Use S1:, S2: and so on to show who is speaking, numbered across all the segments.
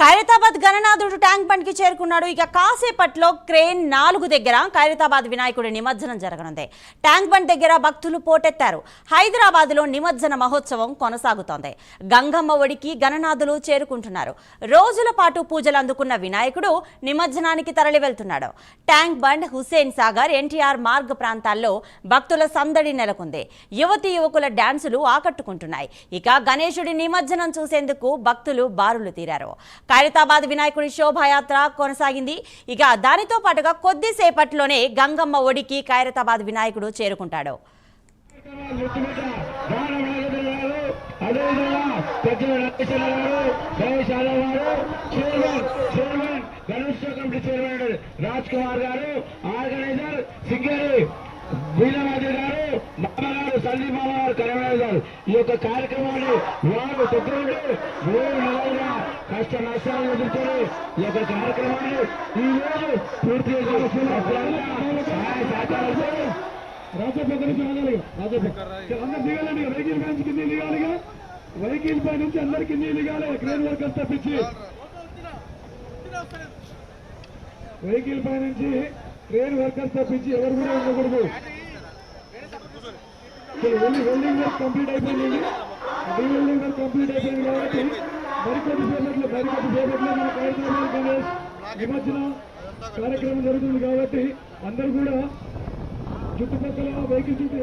S1: Khairatabad గణనాథుడు tank bund కి చేరుకున్నాడు. ఇక కాసేపట్లో క్రేన్ 4 దగ్గర ఖైరతాబాద్ వినాయకుడి నిమజ్జనం జరగనుంది. ట్యాంక్ బండ్ దగ్గర భక్తులు పోటెత్తారు. హైదరాబాద్ లో నిమజ్జన మహోత్సవం కొనసాగుతోంది. గంగమ్మ ఒడికి గణనాథులు చేరుకుంటున్నారు. రోజుల పాటు పూజలు అందుకున్న వినాయకుడు నిమజ్జనానికి తరలి వెళ్తున్నాడు. ట్యాంక్ బండ్, హుస్సేన్ సాగర్, ఎన్టీఆర్ మార్గ్ ప్రాంతాల్లో భక్తుల సందడి నెలకొంది. యువతీ యువకుల డాన్సులు ఆకట్టుకుంటున్నాయి. ఇక గణేశుడి నిమజ్జనం చూసేందుకు భక్తులు బారులు తీరారు. ఖైరతాబాద్ వినాయకుడి శోభాయాత్ర కొనసాగింది. ఇక దానితో పాటుగా కొద్దిసేపట్లోనే గంగమ్మ ఒడికి ఖైరతాబాద్ వినాయకుడు చేరుకుంటాడు.
S2: రాజ్ కుమార్ గారు, ఆర్గనైజర్ సింగరి వీరరాజు గారు, మామగారు సందీప్ మామ గారు, కరీంనగర్ గారు ఈ యొక్క కార్యక్రమాన్ని వారు దగ్గరుండి 3 నెలలుగా కష్ట నష్టాలను ఎదుర్కొని ఈ యొక్క కార్యక్రమాన్ని ఈ రోజు పూర్తి చేసి దిగాలండి. వెహికల్ పై నుంచి కింద దిగాలిగా, వెహికల్ పై నుంచి అందరి కింద దిగాలి. క్రేన్ వర్కర్స్ తప్పించి వెహికల్ పై నుంచి క్రేన్ వర్కర్స్ తప్పించి ఎవరు కూడా ఉండకూడదు. వెల్డింగ్ వర్క్ కంప్లీట్ అయిపోయింది. వెల్డింగ్ వర్క్ కంప్లీట్ అయిపోయింది కాబట్టి మరికొద్ది సేపట్లో మన ఖైరతాబాద్ గణేష్ నిమజ్జన కార్యక్రమం జరుగుతుంది కాబట్టి అందరూ కూడా చుట్టుపక్కల వెహికల్ చుట్టూ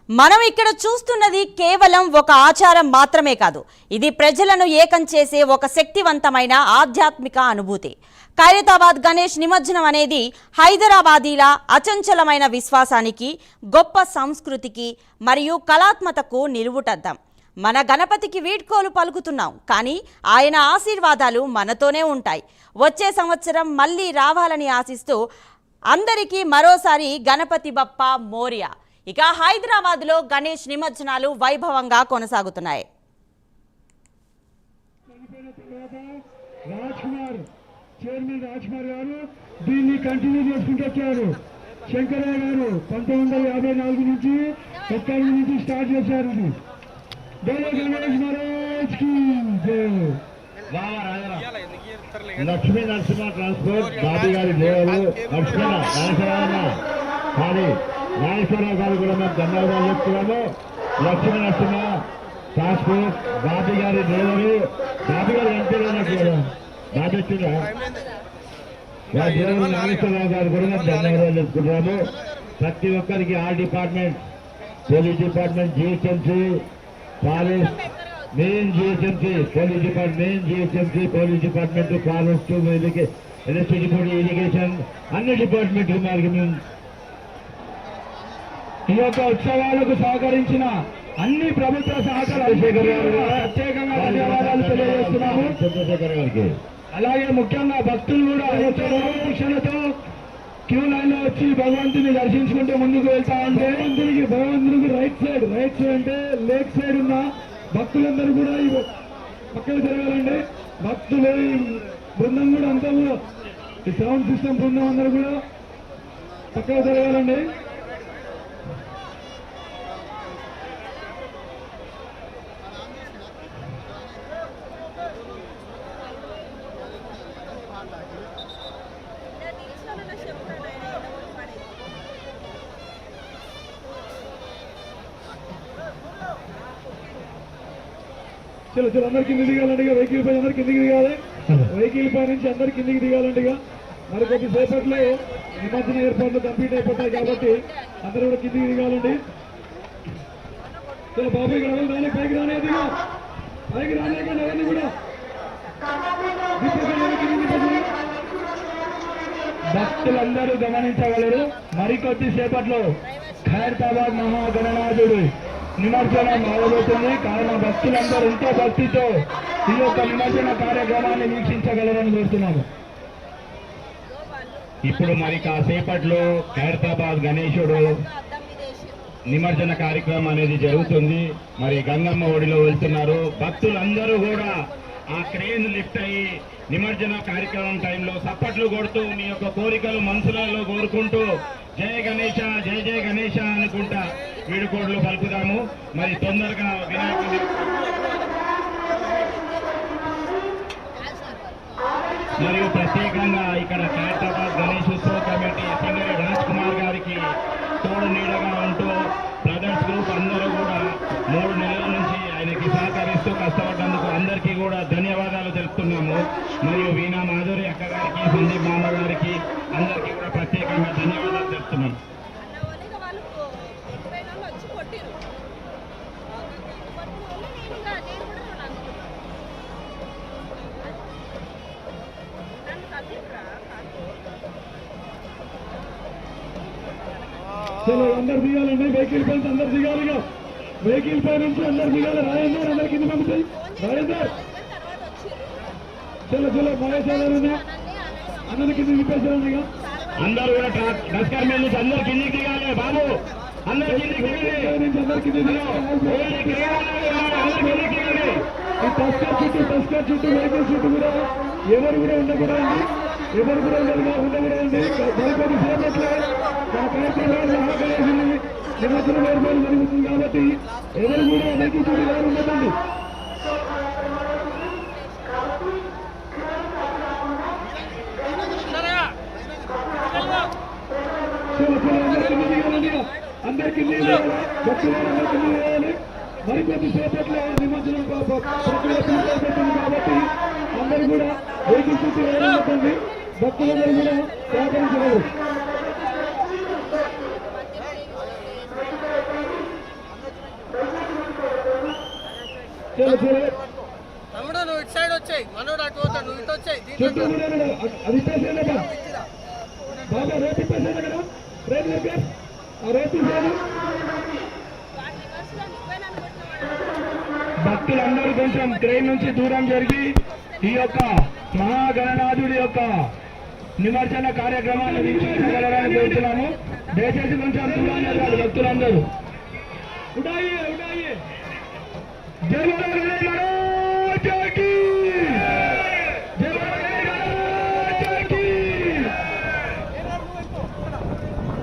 S1: మనం ఇక్కడ చూస్తున్నది కేవలం ఒక ఆచారం మాత్రమే కాదు, ఇది ప్రజలను ఏకం చేసే ఒక శక్తివంతమైన ఆధ్యాత్మిక అనుభూతి. ఖైరతాబాద్ గణేష్ నిమజ్జనం అనేది హైదరాబాదీల అచంచలమైన విశ్వాసానికి, గొప్ప సంస్కృతికి మరియు కళాత్మకతకు నిలువుటద్దం. మన గణపతికి వీడ్కోలు పలుకుతున్నాం, కానీ ఆయన ఆశీర్వాదాలు మనతోనే ఉంటాయి. వచ్చే సంవత్సరం మళ్ళీ రావాలని ఆశిస్తూ అందరికీ మరోసారి గణపతి బప్పా మోరియా. ఇక హైదరాబాద్లో గణేష్ నిమజ్జనాలు వైభవంగా కొనసాగుతున్నాయి.
S2: చైర్మన్ రాజ్ కుమార్ గారు దీన్ని కంటిన్యూ చేసుకుంటూ వచ్చారు. శంకరయ్య గారు 1954 నుంచి 19 నుంచి స్టార్ట్ చేశారు. లక్ష్మీ నరసింహ ట్రాన్స్పోర్ట్ బాబీ గారి దేవుడు లక్ష్మణ నాగేశ్వరరావు గారు కూడా మేము ధన్యవాదాలు చెప్తున్నాము. లక్ష్మీ నరసింహ ట్రాన్స్పోర్ట్ బాబీ గారి దేవుడు, బాబీ గారు అంటే బాబీ వచ్చిందా దేవుడు నాగేశ్వరరావు గారు కూడా మేము ధన్యవాదాలు చెప్తున్నాము. ప్రతి ఒక్కరికి all department, police department, GHMC, forest, main GHMC, police department, main GHMC, police department, forest, electricity, irrigation, అన్ని డిపార్ట్మెంట్లు వారికి మేము ఈ యొక్క ఉత్సవాలకు సహకరించిన అన్ని ప్రభుత్వ సహకారాలు ప్రత్యేకంగా ధన్యవాదాలు తెలియజేస్తున్నాము. చంద్రశేఖర్ గారికి అలాగే ముఖ్యంగా భక్తులు కూడా శిక్షణతో క్యూ లైన్ లో వచ్చి భగవంతుని దర్శించుకుంటూ ముందుకు వెళ్తా ఉంటే భగవంతునికి రైట్ సైడ్ అంటే లేక్ సైడ్ ఉన్న భక్తులందరూ కూడా పక్కకు జరగాలండి. భక్తులు బృందం కూడా అంతా కూడా ఈ సౌండ్ సిస్టమ్ బృందం అందరూ కూడా పక్కకు జరగాలండి. చలో అందరు కిందికి దిగాలండి. వెహికల్ పై అందరు కిందికి దిగాలి. వెహికల్ పై నుంచి అందరు కిందికి దిగాలండి. మరి కొద్ది సేపట్లో నిమజ్జన ఏర్పాట్లు కంప్లీట్ అయిపోతాయి కాబట్టి అందరూ కూడా కిందికి దిగాలండి. చలో బాబు రాని పైకి రానే దిగా, పైకి రాలేకండి అవన్నీ కూడా భక్తులందరూ గమనించగలరు. మరికొద్ది సేపట్లో ఖైరతాబాద్ మహాగణనాథుడు నిమజ్జనం మొదలవుతుంది. కావున భక్తులందరూ ఎంతో భక్తితో ఈ యొక్క నిమజ్జన కార్యక్రమాన్ని వీక్షించగలరని కోరుతున్నాము.
S3: ఇప్పుడు మరి కాసేపట్లో ఖైరతాబాద్ గణేశుడు నిమజ్జన కార్యక్రమం అనేది జరుగుతుంది. మరి గంగమ్మ ఒడిలో వెళ్తున్నారు భక్తులందరూ కూడా. ఆ క్రేన్ లిఫ్ట్ అయ్యి నిమజ్జన కార్యక్రమం టైంలో చప్పట్లు కొడుతూ మీ యొక్క కోరికలు మనసులలో కోరుకుంటూ జయ గణేశ, జయ జయ గణేశ అనుకుంటా వీడుకోడ్లు పలుకుదాము. మరి తొందరగా వినాయకుడి మరియు ప్రత్యేకంగా ఇక్కడ ఖైరతాబాద్ గణేష్ ఉత్సవ కమిటీ సింగరి రాజ్ కుమార్ గారికి తోడు నీడగా ఉంటూ బ్రదర్స్ గ్రూప్ అందరూ కూడా 3 నెలల నుంచి ఆయనకి సహకరిస్తూ కష్టపడ్డందుకు అందరికీ కూడా ధన్యవాదాలు తెలుపుతున్నాము. మరియు వీణా మాధురి అక్క గారికి, సందీప్ మామ గారికి అందరికీ కూడా ప్రత్యేకంగా ధన్యవాదాలు తెలుపుతున్నాం.
S2: చలో అందరు దిగాలండి, వెహికల్ పై అందరు దిగాలిగా, వెహికల్ పై నుంచి అందరు దిగాలి. రాజేందర్ అందరు కింద పంపుతాయి. రాజేందర్ చలో చలో మహేష్ అందరి కింద దింపేసారండి. ఇక
S3: అందరూ కూడా డస్కర్ మీద నుంచి అందరు కిందికి దిగాలి బాబు, అందరు కిందికి దిగాలి.
S2: అందరి కింద దిగాలి. ఈ టస్కర్ చుట్టూ వెహికల్ చుట్టూ కూడా ఎవరు కూడా ఉండకూడదండి, ఎవరు కూడా ఉండకూడదండి. మరికొద్ది సేపట్లో మా కార్యక్రమాలు సహకరించింది నిమజ్జనం ఏర్పాటు జరుగుతుంది కాబట్టి ఎవరు కూడా వెహికల్ చుట్టూ ఎవరు ఉండదండి. అందరికీ వేయాలి. మరికొద్ది సేపట్లో నిమజ్జనం ప్రక్రియ పూర్తయిపోతుంది కాబట్టి అందరూ కూడా వెహికల్ చుట్టూ వేయాలండి. భక్తులందరూ కూడా సహకరించగలరు.
S4: తమ్ముడు నువ్వు ఇటు సైడ్ వచ్చాయి, మనోడు అటు పోతాడు, నువ్వు ఇటు వచ్చాయి.
S2: చుట్టూ కూడా అది ఇప్పేసేదా బాబా, రేపు ఇప్పేసేదా కదా, రేపు రేపే ఆ రేపు ఇప్పేది. భక్తులందరూ కొంచెం ట్రైన్ నుంచి దూరం జరిగి ఈ యొక్క మహాగణనాథుడి యొక్క నిమజ్జన కార్యక్రమాన్ని వీక్షించగలరని కోరుతున్నాము. దయచేసి కొంచెం దూరం జరగాలి భక్తులందరూ.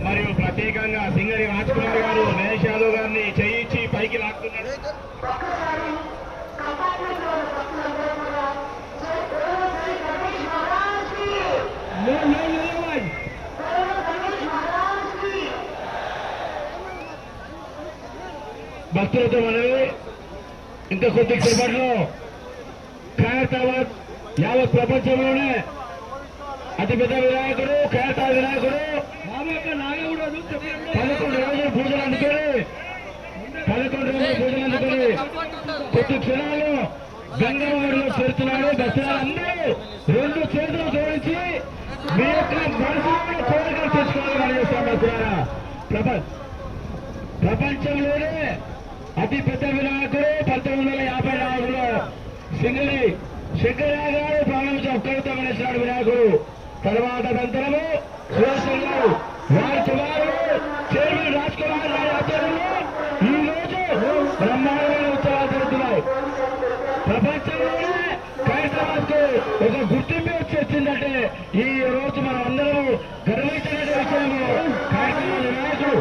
S3: మరియు ప్రత్యేకంగా సింగరి రాజ్ కుమార్ గారు గణేష్ యాదవ్ గారిని చేయించి పైకి లాక్కున్నాడు. భక్తులతో మనవి, ఇంత కొద్ది సేపట్లో ఖైరతాబాద్ యావత్ ప్రపంచంలోనే అతిపెద్ద వినాయకుడు ఖైరతాబాద్ వినాయకుడు 11 రోజులు పూజలు అందుకొని కొద్ది క్షణాలు గంగమ్మలో చేరుతున్నాడు. దర్శనాలందరూ 2 చేతులు జోడించి మీ యొక్క మనసులో కోరికలు తెచ్చుకోవాలని చేస్తాం. దర్శనారా ప్రపంచంలోనే అతి పెద్ద వినాయకుడు 1954లో సింగరి శంకరయ్య గారు ప్రారంభించిన ఒక్కరితో గణేశ్వరుడు వినాయకుడు. తర్వాత అనంతరము సురేశ్వర్ గారు వారి కుమారుడు చైర్మన్ రాజ్ కుమార్ గారి ఆధ్వర్యంలో ఈ రోజు బ్రహ్మాండమైన ఉత్సవాలు జరుగుతున్నాయి. ప్రపంచంలోనే ఖైరతాబాద్ కు ఒక గుర్తింపు వచ్చేసిందంటే ఈ రోజు మనం అందరూ గర్వించిన విషయము ఖైరతాబాద్ వినాయకుడు